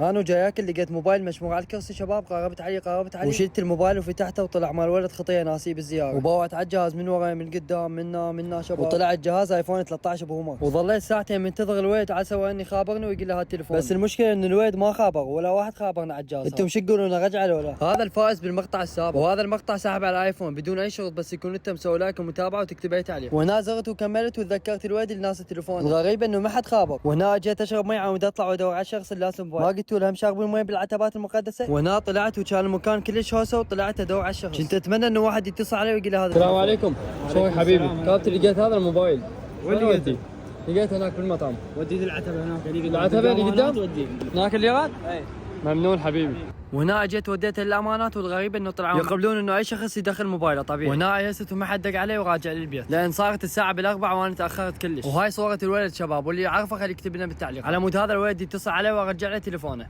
انا جاي اكل لقيت موبايل مشموع على الكرسي شباب، قربت عليه وشلت الموبايل وفتحته وطلع مال ولد خطيه ناسيه بالزياره، وبوعت على الجهاز من وراي من قدام منا شباب، وطلع الجهاز ايفون 13 برو ماكس، وظليت ساعتين منتظر الويد على سوى اني خابرني ويقول لي هات التليفون، بس المشكله ان الويد ما خابر ولا واحد خابرنا على الجهاز. انتم شو تقولون رجعه ولا؟ هذا الفائز بالمقطع السابق، وهذا المقطع ساحب على الايفون بدون اي شروط، بس يكون انت مسوي لايك ومتابعه وتكتب اي تعليق. وهنا زرت وكملت وتذكرت الويد اللي ناس التليفون، الغريب انه ما حد خابر. وهنا اجيت اشرب مي عمود اطلع وادور على الشخص اللي لابس الموبايل، ما قلت لهم شاربين مي بالعتبات المقدسه. وهنا طلعت وكان المكان كلش هوسه وطلعت ادور على الشخص، كنت اتمنى انه واحد يتصل علي ويقول لي هذا. السلام عليكم، شلونك حبيبي؟ كابت لقيت هذا الموبايل. وين لقيته؟ لقيته هناك بالمطعم. ودي العتبه هناك، العتبه اللي قدام هناك اللي غاد؟ اي ممنون حبيبي. وهنا اجيت وديته للامانات، والغريب انه طلعوا يقبلون انه اي شخص يدخل موبايله طبيعي. وهنا يست وما حد دق علي وراجع للبيت، لان صارت الساعه بالاربع وانا تاخرت كلش. وهاي صوره الولد شباب، واللي يعرفه خليه يكتب لنا بالتعليق. على مود هذا الولد يتصل علي وارجع له تليفونه.